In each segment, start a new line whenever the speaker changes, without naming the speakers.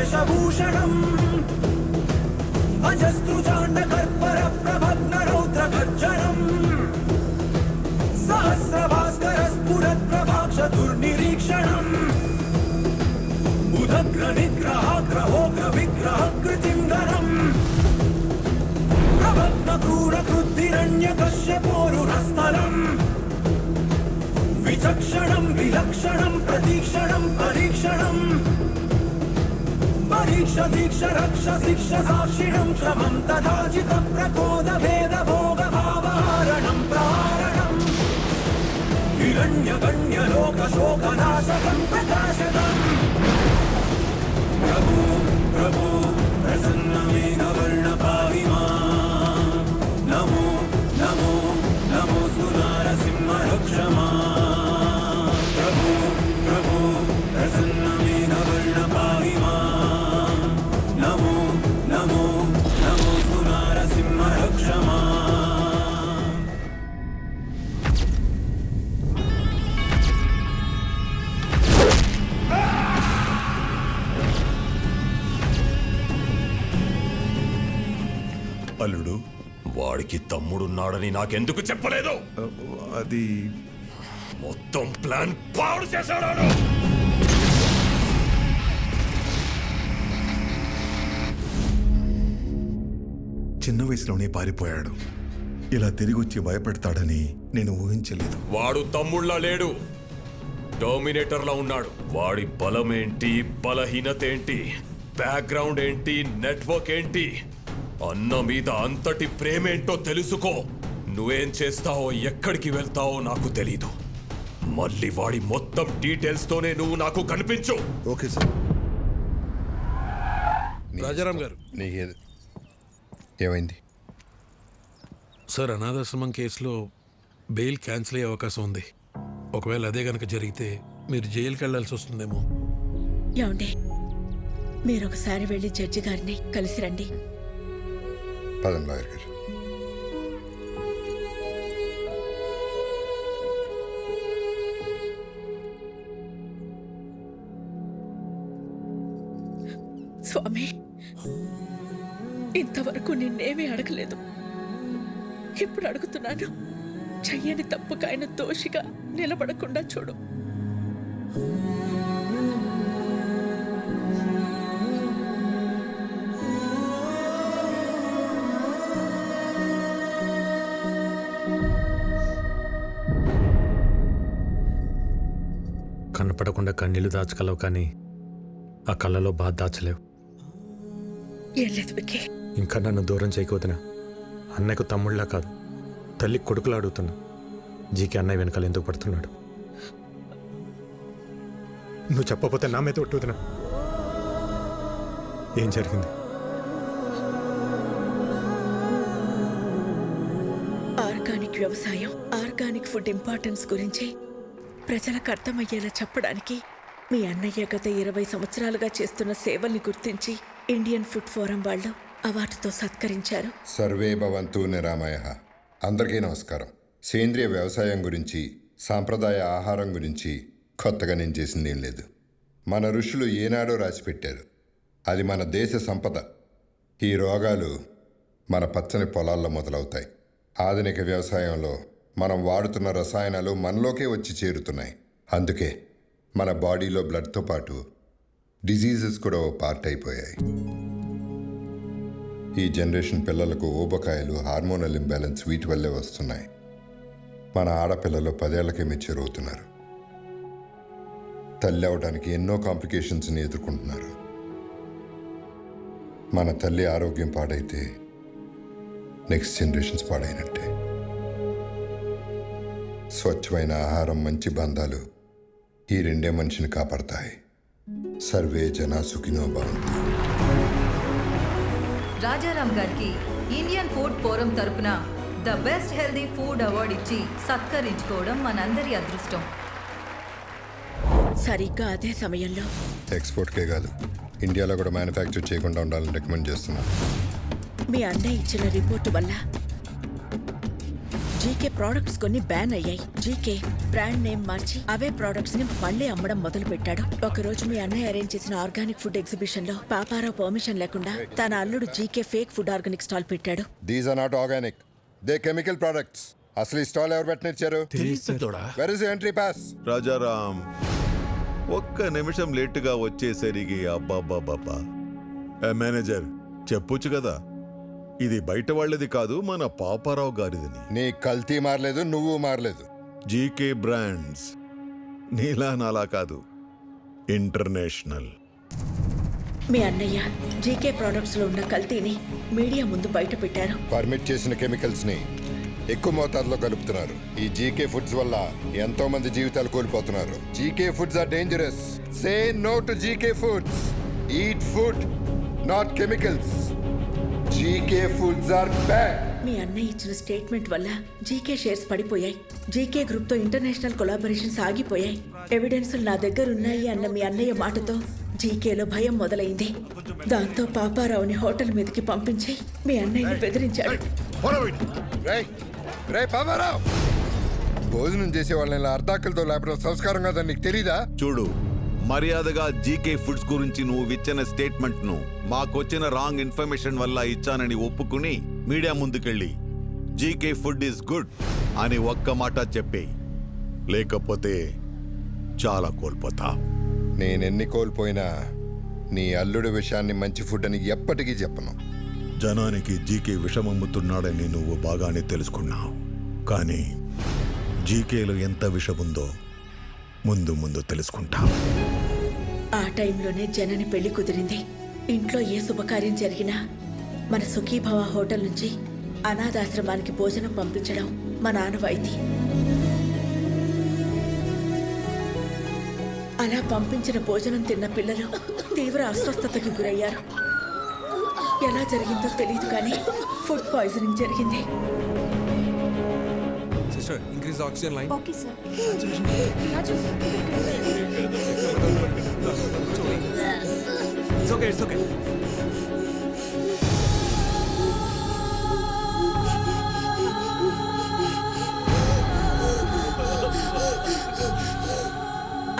వేషభూషణం అజస్త్రుజాండ కర్పర ప్రభగ్న రౌద్ర గర్జనం సహస్రభాస్కర స్ఫురత్ ప్రభాక్ష దుర్నిరీక్షణం ఉదగ్ర నిగ్రహాగ్రహోగ్ర విగ్రహ కృతిం గణం ప్రభగ్న క్రూర కృద్ధిరణ్య కశ్యపోరురస్థలం విచక్షణం విలక్షణం ప్రతీక్షణం పరీక్షణం పరీక్ష దీక్ష రక్ష శిక్ష సాక్షిణం క్రమం తథాజిత ప్రకోద భేద భోగ భావహారణం ప్రహారణం హిరణ్య గణ్య లోక శోక నాశకం ప్రకాశకం ప్రభు ప్రభు ప్రసన్న మేఘ వర్ణ పాహి మాం నమో నమో నమోస్తు నారసింహ రక్ష మాం ప్రభు ప్రభు ప్రసన్న మేఘ వర్ణ పాహి మాం నమో నమో నమోస్తు నారసింహ రక్ష మాం
అల్లుడు,
వాడికి తమ్ముడున్నాడని నాకెందుకు చెప్పలేదు?
అది
మొత్తం ప్లాన్ పాడు చేశాడు.
చిన్న వయసులోనే పారిపోయాడు. ఇలా తిరిగి వచ్చి భయపెడతాడని నేను ఊహించలేదు.
వాడు తమ్ముళ్ళ లేడు, డామినేటర్లా ఉన్నాడు. వాడి బలమేంటి, బలహీనత ఏంటి, బ్యాక్గ్రౌండ్ ఏంటి, నెట్వర్క్ ఏంటి, అన్న మీద అంతటి ప్రేమేంటో తెలుసుకో. నువ్వేం చేస్తావో, ఎక్కడికి వెళ్తావో నాకు తెలీదు. మళ్ళీ వాడి మొత్తం డీటెయిల్స్ తోనే నువ్వు నాకు కనిపించు.
Okay sir.
రాజారాం గారు,
నీకేది ఏమైంది
సార్? అనాథాశ్రమం కేసులో బెయిల్ క్యాన్సిల్ అయ్యే అవకాశం ఉంది. ఒకవేళ అదే గనక జరిగితే మీరు జైలుకి వెళ్లాల్సి వస్తుందేమో.
ఏమండి, మీరు ఒకసారి వెళ్ళి జడ్జి గారిని కలిసి రండి.
పదం లాయర్ గారు.
స్వామి, ఇంతవరకు నిన్నేమీ అడగలేదు. ఇప్పుడు అడుగుతున్నాను. చెయ్యని తప్పుకు ఆయన దోషిగా నిలబడకుండా చూడు.
కనపడకుండా కన్నీళ్లు దాచగలవు, కానీ ఆ కళ్ళలో బాధ దాచలేవు.
ఏం లేదు విక్కీ.
ఇంకా నన్ను దూరం చేయకపోతున్నా. అన్నయ్యకు తమ్ముళ్ళలా కాదు, తల్లి కొడుకులా అడుగుతున్నా. జీకి అన్నయ్య వెనకాల ఎందుకు పడుతున్నాడు? నువ్వు చెప్పకపోతే నా మీద ఒట్టుతున్నా. ఏం జరిగింది?
ఆర్గానిక్ వ్యవసాయం, ఆర్గానిక్ ఫుడ్ ఇంపార్టెన్స్ గురించి ప్రజలకు అర్థమయ్యేలా చెప్పడానికి మీ అన్నయ్య గత 20 సంవత్సరాలుగా చేస్తున్న సేవల్ని గుర్తించి ఇండియన్ ఫుడ్ ఫోరం వాళ్ళు అవార్డుతో సత్కరించారు.
సర్వే భవంతు నిరామయ. అందరికీ నమస్కారం. సేంద్రియ వ్యవసాయం గురించి, సాంప్రదాయ ఆహారం గురించి కొత్తగా నేను చేసింది ఏం లేదు. మన ఋషులు ఏనాడో రాసిపెట్టారు. అది మన దేశ సంపద. ఈ రోగాలు మన పచ్చని పొలాల్లో మొదలవుతాయి. ఆధునిక వ్యవసాయంలో మనం వాడుతున్న రసాయనాలు మనలోకే వచ్చి చేరుతున్నాయి. అందుకే మన బాడీలో బ్లడ్తో పాటు డిజీజెస్ కూడా ఓ పార్ట్ అయిపోయాయి. ఈ జనరేషన్ పిల్లలకు ఊబకాయలు, హార్మోనల్ ఇంబ్యాలెన్స్ వీటి వల్లే వస్తున్నాయి. మన ఆడపిల్లలు 10 ఏళ్లకే మెచ్యూర్ అవుతున్నారు. తల్లి అవడానికి ఎన్నో కాంప్లికేషన్స్ని ఎదుర్కొంటున్నారు. మన తల్లి ఆరోగ్యం పాడైతే నెక్స్ట్ జనరేషన్స్ పాడైనట్టే. స్వచ్ఛమైన ఆహారం, మంచి బంధాలు ఈ రెండే మనిషిని కాపాడతాయి. సర్వే జనా సుఖినో భవంతు.
రాజారాం గారికి ఇండియన్ ఫుడ్ ఫోరం తరపున the best healthy food award ఇచ్చి సత్కరించుకోవడం మనందరి అదృష్టం.
సరిగ్గా అదే సమయంలో
ఎక్స్పోర్ట్కే కాదు, ఇండియాలో కూడా మ్యానుఫ్యాక్చర్ చేయకుండా ఉండాలని రికమెండ్ చేస్తున్నాను.
మీ అన్నయ్య ఇచ్చిన రిపోర్టు వల్ల జీకే ప్రోడక్ట్స్ కొన్ని బ్యాన్ అయ్యాయి. జీకే బ్రాండ్ నేమ్ మార్చి అవే ప్రోడక్ట్స్ ని మళ్ళీ అమ్మడం మొదలు పెట్టాడు. ఒక రోజు మీ అన్నయ్య అరేంజ్ చేసిన ఆర్గానిక్ ఫుడ్ ఎగ్జిబిషన్ లో పాపారావు పర్మిషన్ లేకుండా తన అల్లుడు GK fake food organic stall పెట్టాడు.
These are not organic, they chemical products. అసలు ఈ స్టాల్ ఎవరు పెట్టనిచ్చారు? Where is entry pass?
Rajaram ఒక్క నిమిషం లేటుగా వచ్చేసరికి అబ్బాబ్బాబ్బా. మేనేజర్ చెప్పొచ్చు కదా, ఇది బయట వాళ్ళది కాదు, మన పాపారావు గారిదని.
నీ కల్తీ మారలేదు, నువ్వు మారలేదు.
జీకే బ్రాండ్స్ నీలా నాలా కాదు, ఇంటర్నేషనల్.
మీ అన్నయ్య జీకే ప్రోడక్ట్స్ లో ఉన్న కల్తీని మీడియా ముందు బయట పెట్టారు.
పర్మిట్ చేసిన కెమికల్స్ ని ఎక్కువ మోతాదులో కలుపుతున్నారు. ఈ జీకే ఫుడ్స్ వల్ల ఎంతో మంది జీవితాలు కోల్పోతున్నారు. GK foods are dangerous. Say no to GK foods. Eat food, not chemicals. GK foods are bad.
మీ అన్నయ్య ఇచ్చిన స్టేట్మెంట్ వల్ల జీకే షేర్స్ పడిపోయాయి. జీకే గ్రూప్ తో ఇంటర్నేషనల్ కొలాబరేషన్స్ ఆగిపోయాయి. ఎవిడెన్సులు నా దగ్గర ఉన్నాయి అన్న మీ అన్నయ్య మాటతో జీకేలో భయం మొదలైంది. దాంతో పాపారావుని హోటల్ మీదకి పంపించి మీ అన్నయ్యని బెదిరించాడు.
పాపారావు, భోజనం చేసే వాళ్ళని అర్ధాకలతో లేపడం సంస్కారం కాదని నీకు తెలీదా?
చూడు, మర్యాదగా జీకే ఫుడ్స్ గురించి నువ్వు ఇచ్చిన స్టేట్మెంట్ ను మాకొచ్చిన రాంగ్ ఇన్ఫర్మేషన్ వల్ల ఇచ్చానని ఒప్పుకుని మీడియా ముందుకెళ్ళి జీకే ఫుడ్ ఈస్ గుడ్ అని ఒక్క మాట చెప్పే, లేకపోతే చాలా కోల్పోతా.
నేనెన్ని కోల్పోయినా నీ అల్లుడి విషయాన్ని మంచి ఫుడ్ అని ఎప్పటికీ చెప్పను.
జనానికి జీకే విషమమ్ముతున్నాడని నువ్వు బాగానే తెలుసుకున్నావు, కానీ జీకేలో ఎంత విషముందో ముందు ముందు తెలుసుకుంటా.
ఆ టైంలోనే జనని పెళ్లి కుదిరింది. ఇంట్లో ఏ శుభకార్యం జరిగినా మన సుఖీభవ హోటల్ నుంచి అనాథాశ్రమానికి భోజనం పంపించడం మా ఆనవాయితీ. అలా పంపించిన భోజనం తిన్న పిల్లలు తీవ్ర అస్వస్థతకి గురయ్యారు. ఎలా జరిగిందో తెలియదు కానీ ఫుడ్ పాయిజనింగ్ జరిగింది.
Sister, increase the oxygen line.
Okay, sir.
It's okay, it's okay.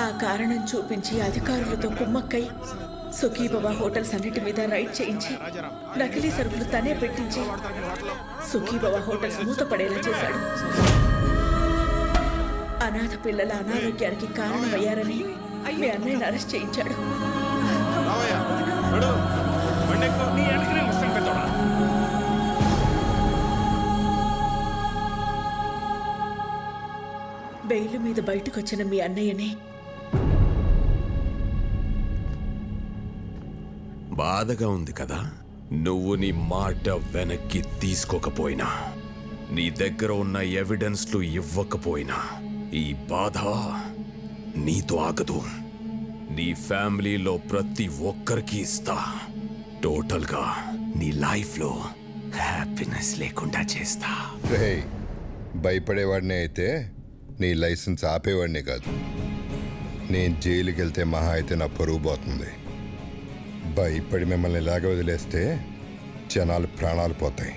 ఆ కారణం చూపించి అధికారులతో కుమ్మక్కై సుఖీభవ హోటల్స్ అన్నిటి మీద రైడ్ చేయించి నకిలీ సరుకులు తనే పెట్టించి సుఖీభవ హోటల్స్ మూతపడేలా చేశాడు. అనాథ పిల్లల అనారోగ్యానికి కారణమయ్యారని మీ అన్నయ్యని అరెస్ట్ చేయించాడు. బెయిల్ మీద బయటకొచ్చిన మీ అన్నయ్యని
బాధగా ఉంది కదా. నువ్వు నీ మాట వెనక్కి తీసుకోకపోయినా, నీ దగ్గర ఉన్న ఎవిడెన్స్లు ఇవ్వకపోయినా ఈ బాధ నీతో ఆగదు. నీ ఫ్యామిలీలో ప్రతి ఒక్కరికి ఇస్తా. టోటల్గా నీ లైఫ్లో హ్యాపీనెస్ లేకుండా చేస్తా.
రేయ్, భయపడేవాడినే అయితే నీ లైసెన్స్ ఆపేవాడినే కాదు. నేను జైలుకి వెళ్తే మహా అయితే నా పరువు పోతుంది. భయపడి మిమ్మల్ని ఇలాగ వదిలేస్తే జనాలు ప్రాణాలు పోతాయి.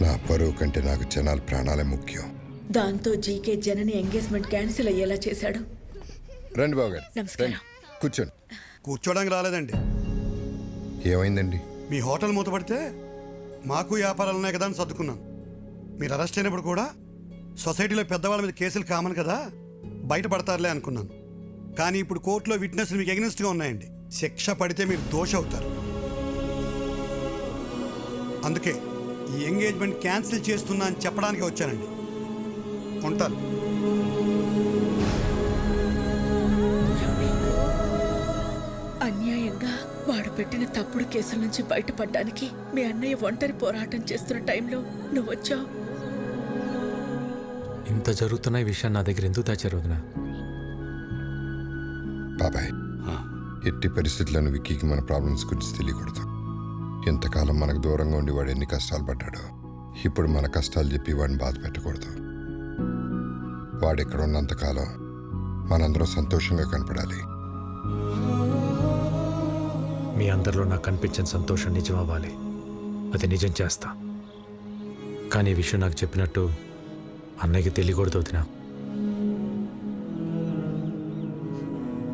నా పరువు కంటే నాకు జనాల ప్రాణాలే ముఖ్యం.
దాంతో జీకే జనని ఎంగేజ్మెంట్ క్యాన్సిల్ అయ్యేలా చేశాడు.
రండి బాబు గారు,
నమస్కారం.
రండి, కూర్చోండి.
కూర్చోడానికి రాలేదండి.
ఏమైందండి?
మీ హోటల్ మూతపడితే మాకు వ్యాపారాలు ఉన్నాయి కదా అని సర్దుకున్నాను. మీరు అరెస్ట్ అయినప్పుడు కూడా సొసైటీలో పెద్దవాళ్ళ మీద కేసులు కామన్ కదా, బయటపడతారులే అనుకున్నాను. కానీ ఇప్పుడు కోర్టులో విట్నెస్లు మీకు ఎగ్నెస్ట్గా ఉన్నాయండి. శిక్ష పడితే మీరు దోష అవుతారు. అందుకే ఈ ఎంగేజ్మెంట్ క్యాన్సిల్ చేస్తున్నా అని చెప్పడానికి వచ్చానండి. ఉంటాను.
అన్యాయంగా వాడు పెట్టిన తప్పుడు కేసుల నుంచి బయటపడడానికి మీ అన్నయ్య ఒంటరి పోరాటం చేస్తున్న టైంలో నువ్వు వచ్చావు.
ఇంత జరుగుతున్న ఈ విషయం నా దగ్గర ఎందుకు దాచారు వదినా?
బాబాయ్, ఎట్టి పరిస్థితులను విక్కీకి మన ప్రాబ్లమ్స్ గురించి తెలియకూడదు. ఎంతకాలం మనకు దూరంగా ఉండి వాడు ఎన్ని కష్టాలు పడ్డాడో, ఇప్పుడు మన కష్టాలు చెప్పి వాడిని బాధ పెట్టకూడదు. వాడు ఇక్కడ ఉన్నంతకాలం మనందరం సంతోషంగా కనపడాలి.
మీ అందరిలో నాకు కనిపించిన సంతోషం నిజం అవ్వాలి. అది నిజం చేస్తా. కానీ ఈ విషయం నాకు చెప్పినట్టు అన్నయ్యకి తెలియకూడదు వదినా.